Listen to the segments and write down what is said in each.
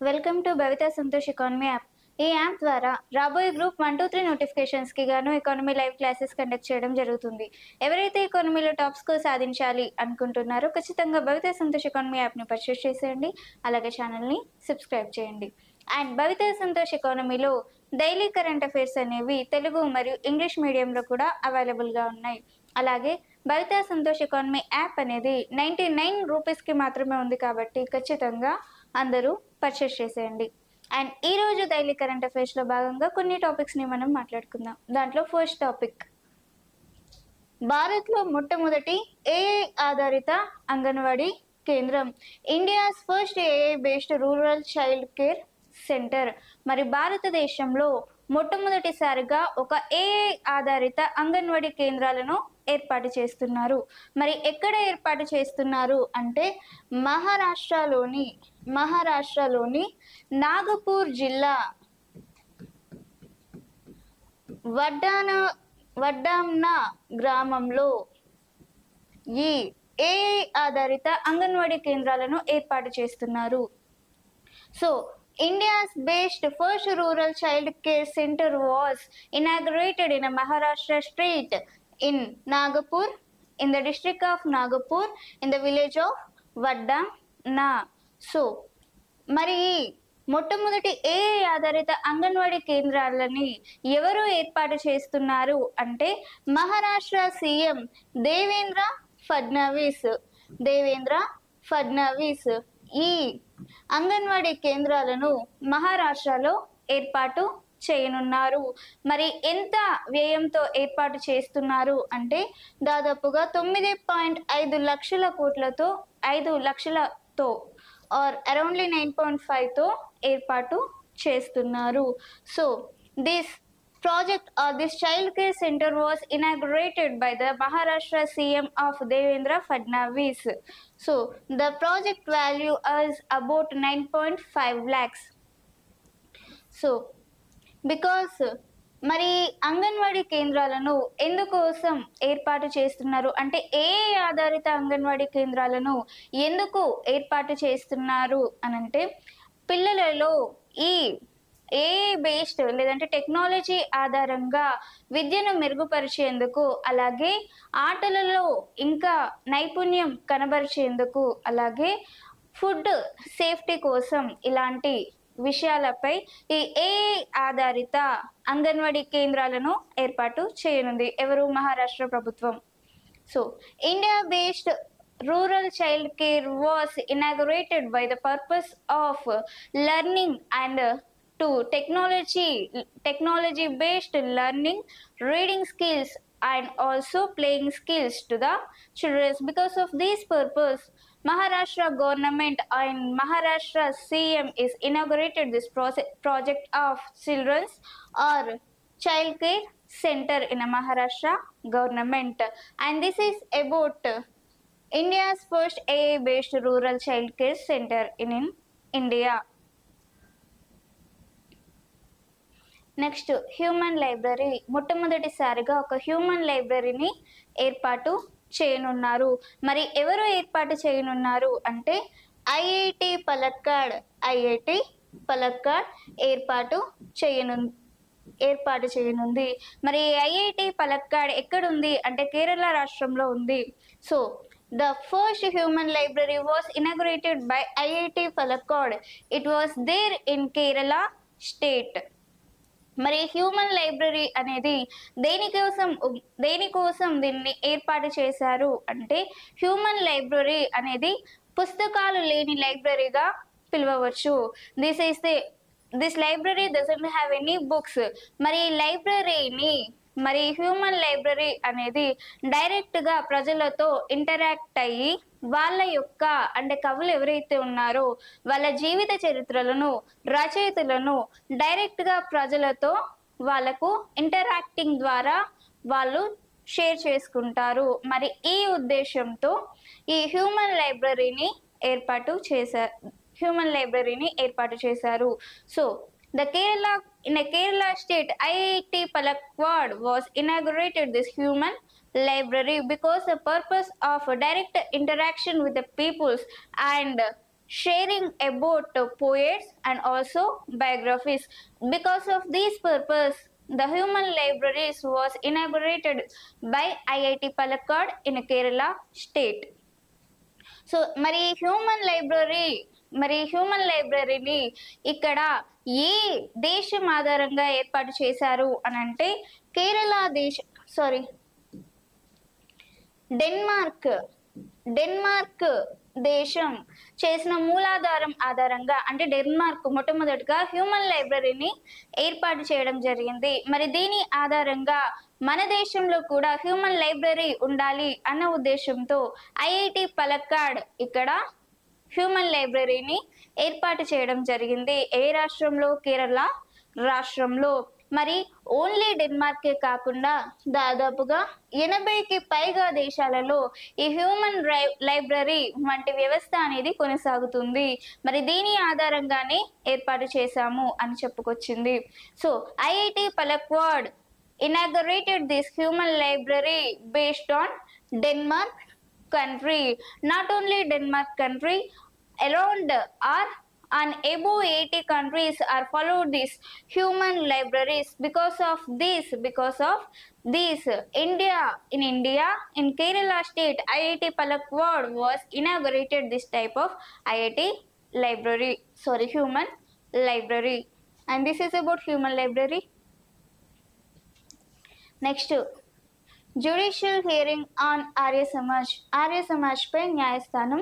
Welcome to Bhavita Santosh economy app. ఈ app ద్వారా రాబోయే గ్రూప్ 1, 2, 3 నోటిఫికేషన్స్కి గాను ఎకానమీ లైవ్ క్లాసెస్ కండక్ట్ చేయడం జరుగుతుంది. ఎవరైతే ఎకానమీలో టాప్ స్కోర్ సాధించాలి అనుకుంటున్నారో ఖచ్చితంగా భవిత సంతోష్ ఎకానమీ యాప్ని పర్చేస్ చేసేయండి. అలాగే ఛానల్ని సబ్స్క్రైబ్ చేయండి. అండ్ భవిత సంతోష్ ఎకానమీలో డైలీ కరెంట్ అఫైర్స్ అనేవి తెలుగు మరియు ఇంగ్లీష్ మీడియంలో కూడా అవైలబుల్గా ఉన్నాయి. అలాగే భవిత సంతోష్ ఎకానమీ యాప్ అనేది 99 రూపీస్కి మాత్రమే ఉంది కాబట్టి ఖచ్చితంగా అందరూ పర్చేస్ చేసేయండి. అండ్ ఈరోజు డైలీ కరెంట్ అఫైర్స్లో భాగంగా కొన్ని టాపిక్స్ని మనం మాట్లాడుకుందాం. దాంట్లో ఫస్ట్ టాపిక్, భారత్లో మొట్టమొదటి ఏఐ ఆధారిత అంగన్వాడీ కేంద్రం, India's first AI based rural child care centre. మరి భారతదేశంలో మొట్టమొదటిసారిగా ఒక ఏఐ ఆధారిత అంగన్వాడీ కేంద్రాలను ఏర్పాటు చేస్తున్నారు. మరి ఎక్కడ ఏర్పాటు చేస్తున్నారు అంటే మహారాష్ట్రలోని నాగపూర్ జిల్లా వడ్డామ్నా గ్రామంలో ఈ ఏఐ ఆధారిత అంగన్వాడీ కేంద్రాలను ఏర్పాటు చేస్తున్నారు. So India's based first rural child care center was inaugurated in a Maharashtra state in Nagpur, in the district of Nagpur, in the village of Vaddamna. So, మరి మొట్టమొదటి ఏఐ ఆధారిత అంగన్వాడీ కేంద్రాలని ఎవరు ఏర్పాటు చేస్తున్నారు అంటే మహారాష్ట్ర సీఎం దేవేంద్ర ఫడ్నవీస్ ఈ అంగన్వాడీ కేంద్రాలను మహారాష్ట్రలో ఏర్పాటు చేయనున్నారు. మరి ఎంత వ్యయంతో ఏర్పాటు చేస్తున్నారు అంటే దాదాపుగా 9.5 లక్షలతో ఆర్ అరౌండ్లీ 9.5తో ఏర్పాటు చేస్తున్నారు. So this child care center was inaugurated by the Maharashtra CM of Devendra Fadnavis. So the project value is about 9.5 lakhs. So because మరి అంగన్వాడీ కేంద్రాలను ఎందుకోసం ఏర్పాటు చేస్తున్నారు అంటే ఏఐ ఆధారిత అంగన్వాడీ కేంద్రాలను ఎందుకు ఏర్పాటు చేస్తున్నారు అనంటే పిల్లలలో ఈ ఏఐ బేస్డ్ లేదంటే టెక్నాలజీ ఆధారంగా విద్యను మెరుగుపరిచేందుకు, అలాగే ఆటలలో ఇంకా నైపుణ్యం కనబరిచేందుకు, అలాగే ఫుడ్ సేఫ్టీ కోసం ఇలాంటి విషయాలపై ఈ ఏఐ ఆధారిత అంగన్వాడీ కేంద్రాలను ఏర్పాటు చేయనుంది ఎవరు? మహారాష్ట్ర ప్రభుత్వం. So India based rural child care was inaugurated by the purpose of learning and to technology based learning, reading skills and also playing skills to the children. Because of this purpose, Maharashtra government and Maharashtra CM is inaugurated this project of children's or child care center in a Maharashtra government, and this is about India's first AI based rural child care center in India. Next, human library. మొట్టమొదటిసారిగా ఒక human లైబ్రరీని ఏర్పాటు చేయనున్నారు. మరి ఎవరు ఏర్పాటు చేయనున్నారు అంటే ఐఐటి పలక్కాడ్ ఏర్పాటు చేయనుంది. మరి ఐఐటి పలక్కాడ్ ఎక్కడుంది అంటే కేరళ రాష్ట్రంలో ఉంది. So the first human library was inaugurated by IIT Palakkad. It was there in Kerala state. మరి హ్యూమన్ లైబ్రరీ అనేది దేనికోసం దీన్ని ఏర్పాటు చేశారు అంటే హ్యూమన్ లైబ్రరీ అనేది పుస్తకాలు లేని లైబ్రరీగా పిలవవచ్చు. This library doesn't have any books. మరి హ్యూమన్ లైబ్రరీ అనేది డైరెక్ట్గా ప్రజలతో ఇంటరాక్ట్ అయ్యి వాళ్ళ యొక్క అంటే కవులు ఎవరైతే ఉన్నారో వాళ్ళ జీవిత చరిత్రలను, రచయితలను డైరెక్ట్గా ప్రజలతో వాళ్ళకు ఇంటరాక్టింగ్ ద్వారా వాళ్ళు షేర్ చేసుకుంటారు. మరి ఈ ఉద్దేశంతో ఈ హ్యూమన్ లైబ్రరీని ఏర్పాటు చేశారు. So in a Kerala state, IIT Palakkad was inaugurated this human library because the purpose of direct interaction with the peoples and sharing about poets and also biographies. Because of this purpose, the human libraries was inaugurated by IIT Palakkad in Kerala state. So human లైబ్రరీని ఇక్కడ ఏ దేశం ఆధారంగా ఏర్పాటు చేశారు అని అంటే Kerala Denmark దేశం చేసిన మూలాధారం ఆధారంగా అంటే డెన్మార్క్ మొట్టమొదటిగా హ్యూమన్ లైబ్రరీని ఏర్పాటు చేయడం జరిగింది. మరి దీని ఆధారంగా మన దేశంలో కూడా హ్యూమన్ లైబ్రరీ ఉండాలి అన్న ఉద్దేశంతో ఐఐటి పలక్కాడ్ ఇక్కడ హ్యూమన్ లైబ్రరీని ఏర్పాటు చేయడం జరిగింది. ఏ రాష్ట్రంలో? కేరళ రాష్ట్రంలో. మరి ఓన్లీ డెన్మార్కే కాకుండా దాదాపుగా 80కి పైగా దేశాలలో ఈ హ్యూమన్ లైబ్రరీ వంటి వ్యవస్థ అనేది కొనసాగుతుంది. మరి దీని ఆధారంగానే ఏర్పాటు చేశాము అని చెప్పుకొచ్చింది. So IIT Palakkad inaugurated this human library based on Denmark country. Not only Denmark country, around or and above 80 countries are followed these human libraries. Because of this India in Kerala state, IIT Palakkad was inaugurated this type of IIT library, human library. And this is about human library. Next judicial hearing on Arya Samaj పై న్యాయస్థానం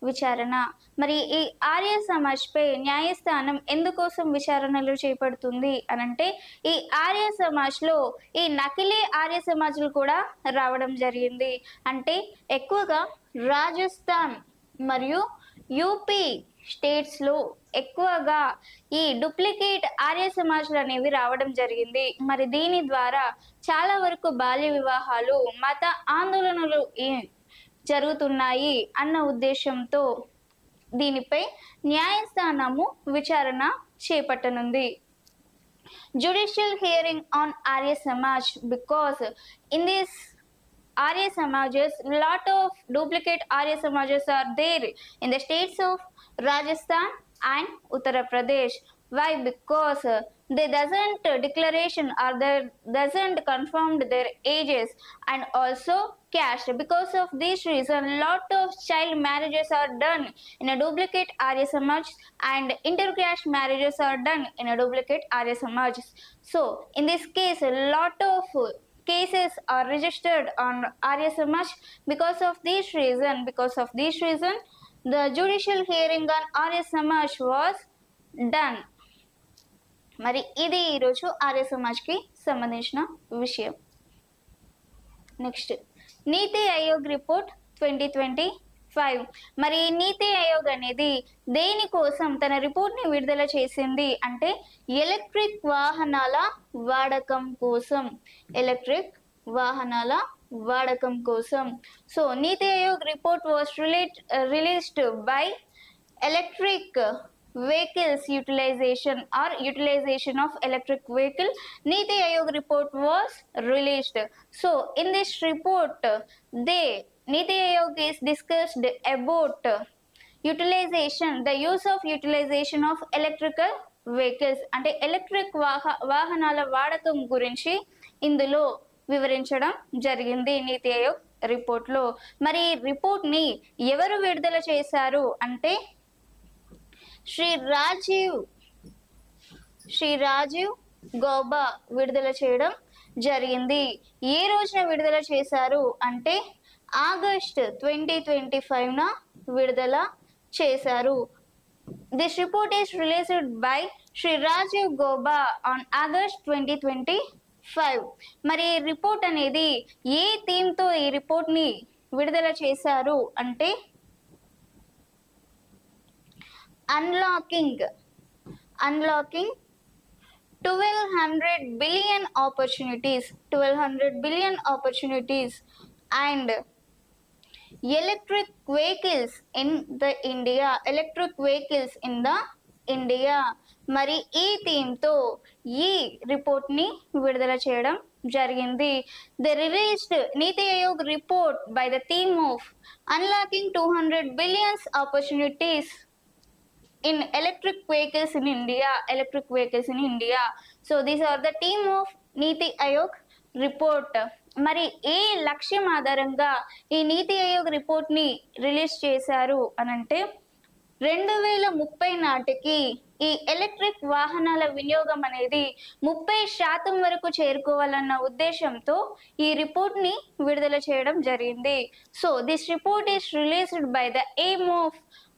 విచారణ. మరి ఈ ఆర్య సమాజ్ పై న్యాయస్థానం ఎందుకోసం విచారణలు చేపడుతుంది అనంటే ఈ ఆర్య సమాజ్లో ఈ నకిలీ ఆర్య సమాజులు కూడా రావడం జరిగింది. అంటే ఎక్కువగా రాజస్థాన్ మరియు యూపీ స్టేట్స్లో ఎక్కువగా ఈ డూప్లికేట్ ఆర్య సమాజాలు అనేవి రావడం జరిగింది. మరి దీని ద్వారా చాలా వరకు బాల్య వివాహాలు, మత ఆందోళనలు జరుగుతున్నాయి అన్న ఉద్దేశంతో దీనిపై న్యాయస్థానము విచారణ చేపట్టనుంది. Judicial hearing on Arya Samaj because in this Arya Samajas, lot of duplicate Arya Samajas are there in the states of Rajasthan and Uttar Pradesh. Why? Because they doesn't declaration or they doesn't confirmed their ages and also caste. Because of this reason, lot of child marriages are done in a duplicate Arya Samaj and intercaste marriages are done in a duplicate Arya Samaj. So in this case, a lot of cases are registered on Arya Samaj. Because of this reason, the judicial hearing on Arya Samaj was done. మరి ఇది ఈరోజు ఆర్య సమాజ్కి సంబంధించిన విషయం. Next నీతి Aayog report 2025. మరి నీతి ఆయోగ్ అనేది దేనికోసం తన రిపోర్ట్ని విడుదల చేసింది అంటే ఎలక్ట్రిక్ వాహనాల వాడకం కోసం. So NITI Aayog report was released by electric vehicles utilization of electric vehicle. Niti Aayog report was released. So in this report Niti Aayog is discussed about the use of utilization of electrical vehicles అంటే electric వాహనాల వాడకం గురించి ఇందులో వివరించడం జరిగింది నీతి ఆయోగ్ రిపోర్ట్లో. మరి రిపోర్ట్ని ఎవరు విడుదల చేశారు అంటే శ్రీ రాజీవ్ గౌబా విడుదల చేయడం జరిగింది. ఏ రోజున విడుదల చేశారు అంటే ఆగస్ట్ 2025న విడుదల చేశారు. This report is released by Shri Rajiv Gauba on August 2025. మరి రిపోర్ట్ అనేది ఏ థీమ్తో ఈ రిపోర్ట్ని విడుదల చేశారు అంటే unlocking 1200 billion opportunities and electric vehicles in the India. మరి ఈ థీమ్తో ఈ రిపోర్ట్ని విడుదల చేయడం జరిగింది. They released NITI Aayog report by the theme of unlocking 200 billion opportunities in electric vehicles in India. So these are the team of Niti Aayog report. మరి ఏ లక్ష్యం ఆధారంగా ఈ నీతి ఆయోగ్ రిపోర్ట్ ని రిలీజ్ చేశారు అనంటే 2030 నాటికి ఈ ఎలక్ట్రిక్ వాహనాల వినియోగం అనేది 30% వరకు చేరుకోవాలన్న ఉద్దేశంతో ఈ రిపోర్ట్ ని విడుదల చేయడం జరిగింది. So this report is released by the aim of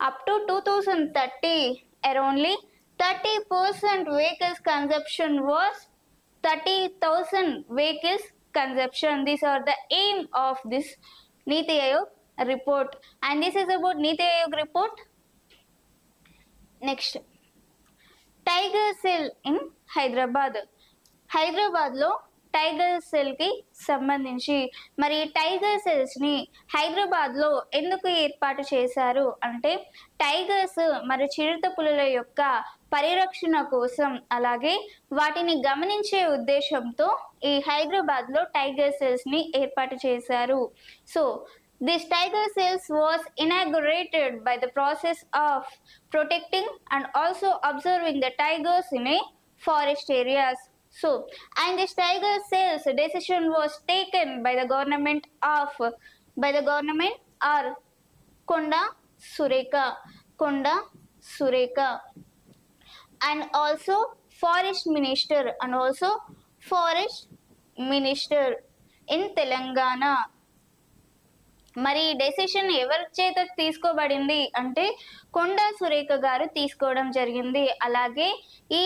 up to 2030 around 30% vehicles consumption was 30,000 vehicles consumption. These are the aim of this Niti Aayog report, and this is about Niti Aayog report. Next, Tiger Cell in Hyderabad లో tiger cell కి సంబంధించి మరి tiger cells ని హైదరాబాద్ లో ఎందుకు ఏర్పాటు చేశారు అంటే టైగర్స్ మరి చిరుత పులుల యొక్క పరిరక్షణ కోసం అలాగే వాటిని గమనించే ఉద్దేశంతో ఈ హైదరాబాద్ లో టైగర్ సెల్స్ ని ఏర్పాటు చేశారు. So this tiger cells was inaugurated by the process of protecting and also observing the tigers in a forest areas. So, and this tiger cells decision was taken by the government or Konda Sureka and also forest minister in Telangana. మరి decision ఎవరి చేత తీసుకోబడింది అంటే కొండా సురేఖ గారు తీసుకోవడం జరిగింది. అలాగే ఈ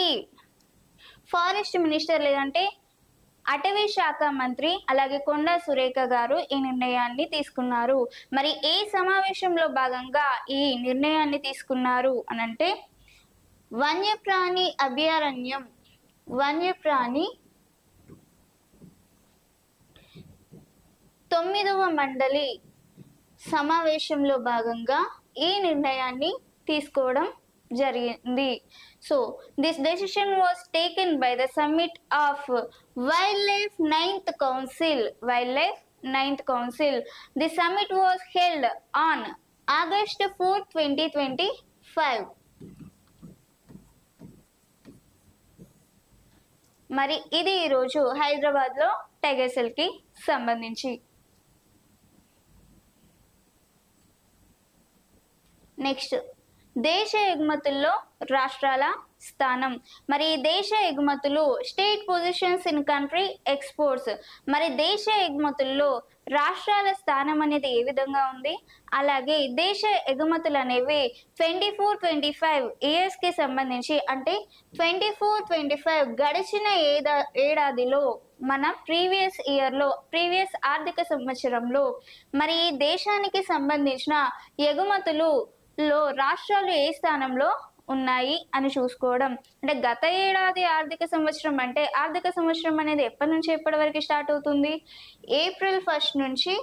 ఫారెస్ట్ మినిస్టర్ లేదంటే అటవీ శాఖ మంత్రి అలాగే కొండా సురేఖ గారు ఈ నిర్ణయాన్ని తీసుకున్నారు. మరి ఏ సమావేశంలో భాగంగా ఈ నిర్ణయాన్ని తీసుకున్నారు అనంటే వన్యప్రాణి 9వ మండలి సమావేశంలో భాగంగా ఈ నిర్ణయాన్ని తీసుకోవడం జరిగింది. So this decision was taken by the summit of wild life 9th council. The summit was held on August 4, 2025. మరి ఇది ఈరోజు హైదరాబాద్ లో టైగర్ సెల్ కి సంబంధించి. నెక్స్ట్, దేశ ఎగుమతుల్లో రాష్ట్రాల స్థానం. మరి దేశ ఎగుమతులు state positions in country exports. మరి దేశ ఎగుమతుల్లో రాష్ట్రాల స్థానం అనేది ఏ విధంగా ఉంది, అలాగే దేశ ఎగుమతులు అనేవి 24-25 ఇయర్స్ కి సంబంధించి అంటే 24-25 గడిచిన ఏడాదిలో మన ప్రీవియస్ ఆర్థిక సంవత్సరంలో మరి ఈ దేశానికి సంబంధించిన ఎగుమతులు లో రాష్ట్రాలు ఏ స్థానంలో ఉన్నాయి అని చూసుకోవడం. అంటే గత ఏడాది ఆర్థిక సంవత్సరం అంటే ఆర్థిక సంవత్సరం అనేది ఎప్పటి నుంచి ఎప్పటి వరకు స్టార్ట్ అవుతుంది, April 1 నుంచి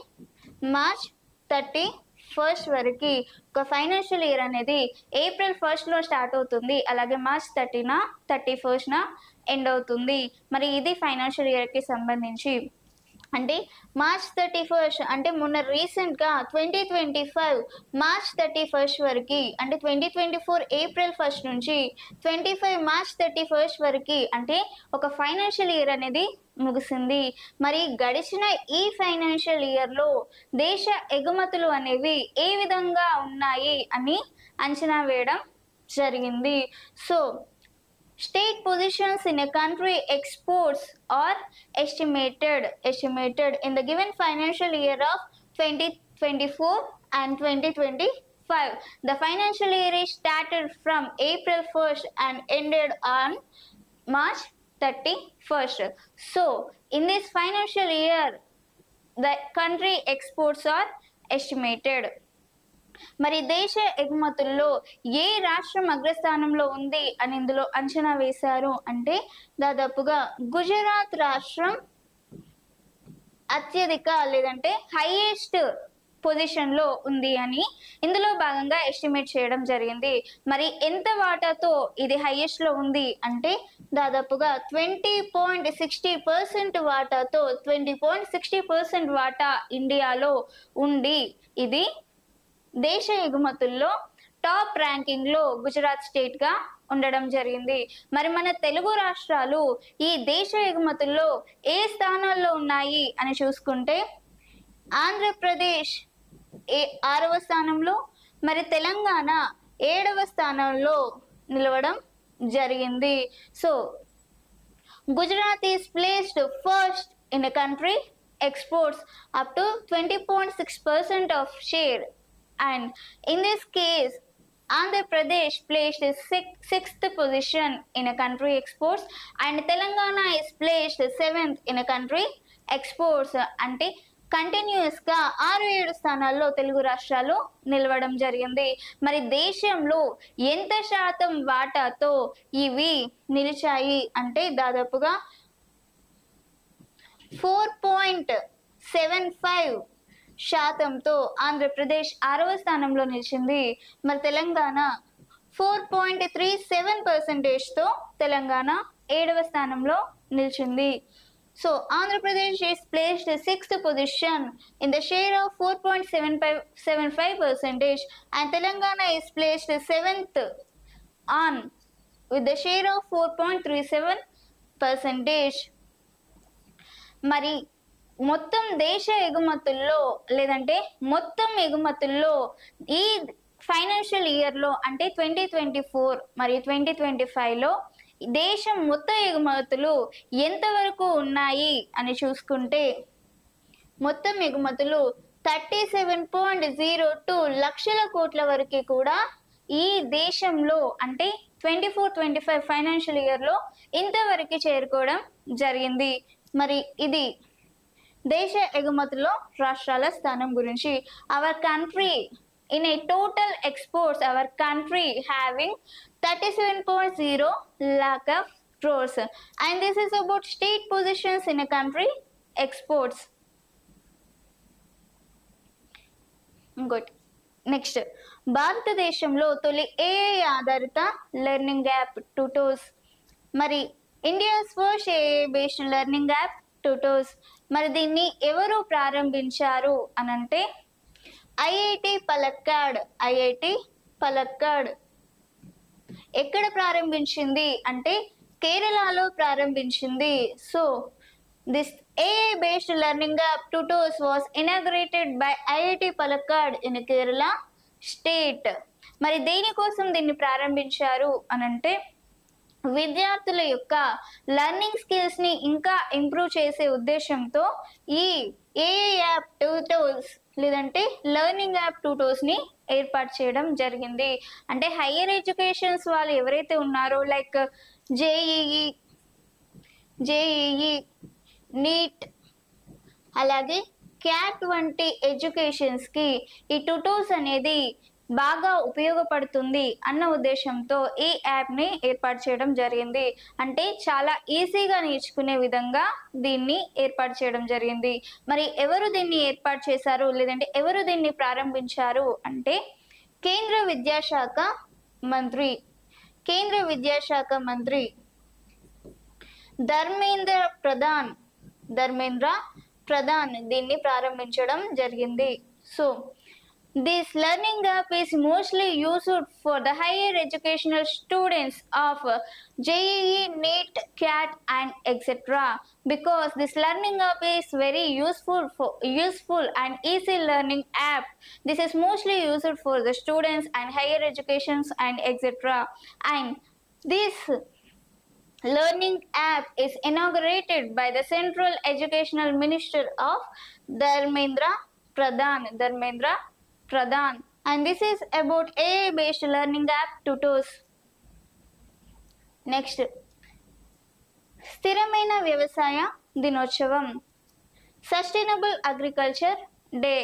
March 31 వరకు. ఒక ఫైనాన్షియల్ ఇయర్ అనేది April 1 లో స్టార్ట్ అవుతుంది, అలాగే March 31 ఎండ్ అవుతుంది. మరి ఇది ఫైనాన్షియల్ ఇయర్ కి సంబంధించి. అంటే March 31 అంటే మొన్న రీసెంట్గా 2025 March 31 వరకు, అంటే 2024 April 1 నుంచి 25 March 31 వరకు అంటే ఒక ఫైనాన్షియల్ ఇయర్ అనేది ముగిసింది. మరి గడిచిన ఈ ఫైనాన్షియల్ ఇయర్లో దేశ ఎగుమతులు అనేవి ఏ విధంగా ఉన్నాయి అని అంచనా వేయడం జరిగింది. So state positions in a country exports are estimated in the given financial year of 2024 and 2025. The financial year is started from April 1st and ended on March 31st. So in this financial year the country exports are estimated. మరి దేశ ఎగుమతుల్లో ఏ రాష్ట్రం అగ్రస్థానంలో ఉంది అని ఇందులో అంచనా వేశారు అంటే దాదాపుగా గుజరాత్ రాష్ట్రం అత్యధిక లేదంటే హైయెస్ట్ పొజిషన్ లో ఉంది అని ఇందులో భాగంగా ఎస్టిమేట్ చేయడం జరిగింది. మరి ఎంత వాటాతో ఇది హైయెస్ట్ లో ఉంది అంటే దాదాపుగా 20.60% వాటాతో 20.60% వాటా ఇండియాలో ఉండి ఇది దేశ ఎగుమతుల్లో టాప్ ర్యాంకింగ్ లో గుజరాత్ స్టేట్ గా ఉండడం జరిగింది. మరి మన తెలుగు రాష్ట్రాలు ఈ దేశ ఎగుమతుల్లో ఏ స్థానాల్లో ఉన్నాయి అని చూసుకుంటే ఆంధ్రప్రదేశ్ 6వ స్థానంలో, మరి తెలంగాణ 7వ స్థానంలో నిలవడం జరిగింది. So Gujarat is placed first in the country, exports up to 20.6% of share, and in this case Andhra Pradesh placed sixth position in a country exports, and Telangana is placed 7th in a country exports. అంటే continuous గా 6-7 స్థానాల్లో తెలుగు రాష్ట్రాలు నిలవడం జరిగింది. మరి దేశంలో ఎంత శాతం వాటాతో ఇవి నిలిచాయి అంటే దాదాపుగా 4.75% ఆంధ్రప్రదేశ్ 6వ స్థానంలో నిలిచింది. మరి తెలంగాణ 4.37% తెలంగాణ 7వ స్థానంలో నిలిచింది. So Andhra Pradesh is placed 6th position in the share of 4.75% and Telangana is placed 7th on with the share of 4.37%. మరి మొత్తం దేశ ఎగుమతుల్లో లేదంటే మొత్తం ఎగుమతుల్లో ఈ ఫైనాన్షియల్ ఇయర్లో అంటే 2024 మరియు 2025లో దేశం మొత్తం ఎగుమతులు ఎంతవరకు ఉన్నాయి అని చూసుకుంటే మొత్తం ఎగుమతులు 37.02 లక్షల కోట్ల వరకు కూడా ఈ దేశంలో అంటే 24-25 ఫైనాన్షియల్ ఇయర్లో ఇంతవరకు చేరుకోవడం జరిగింది. మరి ఇది దేశ ఎగుమతుల్లో రాష్ట్రాల స్థానం గురించి. Our country in a total exports, our country having 37.0 lakh of crores, and this is about state positions in a country exports. Good. Next, భారతదేశంలో తొలి AI ఆధారిత లెర్నింగ్ యాప్ ట్యూటోస్. మరి India's first AI based learning app Tutos. మరి దీన్ని ఎవరు ప్రారంభించారు అనంటే IIT Palakkad ఎక్కడ ప్రారంభించింది అంటే కేరళలో ప్రారంభించింది. So this AI based learning app tutors was inaugurated by IIT Palakkad in Kerala state. మరి దేనికోసం దీన్ని ప్రారంభించారు అనంటే విద్యార్థుల యొక్క లెర్నింగ్ స్కిల్స్ ని ఇంకా ఇంప్రూవ్ చేసే ఉద్దేశంతో ఈ AI యాప్ ట్యూటోర్స్ లేదంటే లెర్నింగ్ యాప్ ట్యూటోర్స్ ని ఏర్పాటు చేయడం జరిగింది. అంటే హైయర్ ఎడ్యుకేషన్స్ వాళ్ళు ఎవరైతే ఉన్నారో లైక్ జేఈఈ నీట్ అలాగే క్యాట్ వంటి ఎడ్యుకేషన్స్ కి ఈ ట్యూటోర్స్ అనేది బాగా ఉపయోగపడుతుంది అన్న ఉద్దేశంతో ఈ యాప్ ని ఏర్పాటు చేయడం జరిగింది. అంటే చాలా ఈజీగా నేర్చుకునే విధంగా దీన్ని ఏర్పాటు చేయడం జరిగింది. మరి ఎవరు దీన్ని ఏర్పాటు చేశారు లేదంటే ఎవరు దీన్ని ప్రారంభించారు అంటే కేంద్ర విద్యాశాఖ మంత్రి ధర్మేంద్ర ప్రధాన్ దీన్ని ప్రారంభించడం జరిగింది. So this learning app is mostly used for the higher educational students of JEE, NEET, CAT and etc. because this learning app is very useful and easy learning app. This is mostly used for the students and higher educations and etc. And this learning app is inaugurated by the Central Educational Minister of Dharmendra Pradhan, and this is about AI based learning app tutors. Next, స్థిరమైన వ్యవసాయ దినోత్సవం sustainable agriculture day.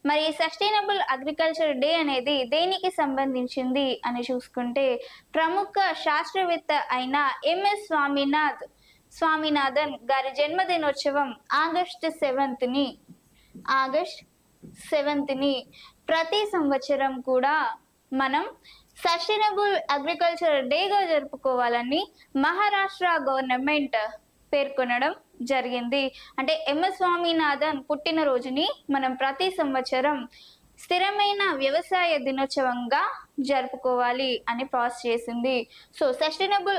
మరి sustainable agriculture day అనేది దేనికి సంబంధించింది అని చూసుకుంటే ప్రముఖ శాస్త్రవేత్త అయిన MS స్వామినాథన్ గారి జన్మదినోత్సవం ఆగస్ట్ 7ని ప్రతి సంవత్సరం కూడా మనం సస్టైనబుల్ అగ్రికల్చర్ డేగా జరుపుకోవాలని మహారాష్ట్ర గవర్నమెంట్ పేర్కొనడం జరిగింది. అంటే MS స్వామినాథన్ పుట్టినరోజుని మనం ప్రతి సంవత్సరం స్థిరమైన వ్యవసాయ దినోత్సవంగా జరుపుకోవాలి అని పాస్ చేసింది. So sustainable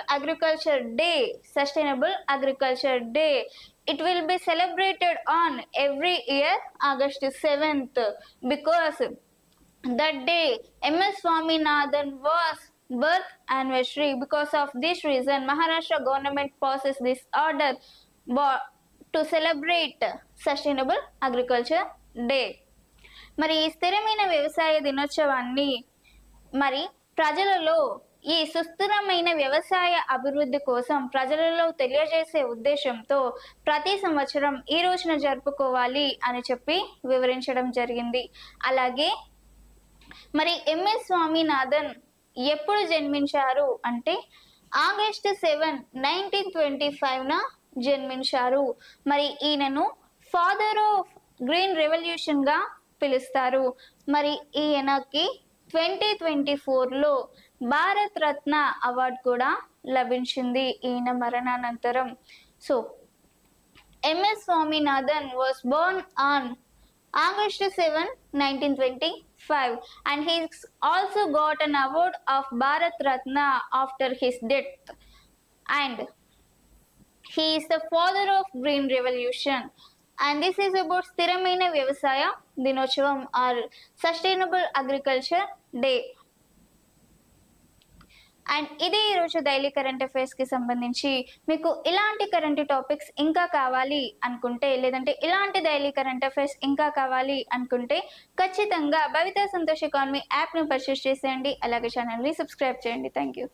agriculture day it will be celebrated on every year August 7th because that day MS Swaminathan was birth anniversary. Because of this reason Maharashtra government passes this order to celebrate sustainable agriculture day. మరి ఈ స్థిరమైన వ్యవసాయ దినోత్సవాన్ని మరి ప్రజలలో ఈ సుస్థిరమైన వ్యవసాయ అభివృద్ధి కోసం ప్రజలలో తెలియజేసే ఉద్దేశంతో ప్రతి సంవత్సరం ఈ రోజున జరుపుకోవాలి అని చెప్పి వివరించడం జరిగింది. అలాగే మరి MS స్వామినాథన్ ఎప్పుడు జన్మించారు అంటే August 7, 1925న జన్మించారు. మరి ఈయనను ఫాదర్ ఆఫ్ గ్రీన్ రెవల్యూషన్గా పిలుస్తారు. మరి ఈయనకి 2024లో భారత్ రత్న అవార్డు కూడా లభించింది ఈయన మరణానంతరం. So MS Swaminathan was born on August 7, 1925 and he's also got an award of Bharat Ratna after his death, and he is the father of Green Revolution. And this is about స్థిరమైన వ్యవసాయ దినోత్సవం or sustainable agriculture day. And ఇదే ఈరోజు daily current అఫైర్స్కి సంబంధించి మీకు ఇలాంటి current topics ఇంకా కావాలి అనుకుంటే, లేదంటే ఇలాంటి డైలీ కరెంట్ అఫైర్స్ ఇంకా కావాలి అనుకుంటే ఖచ్చితంగా భవితా సంతోష్ ఎకానమీ యాప్ని పర్చేస్ చేసేయండి. అలాగే ఛానల్ని సబ్స్క్రైబ్ చేయండి. Thank you.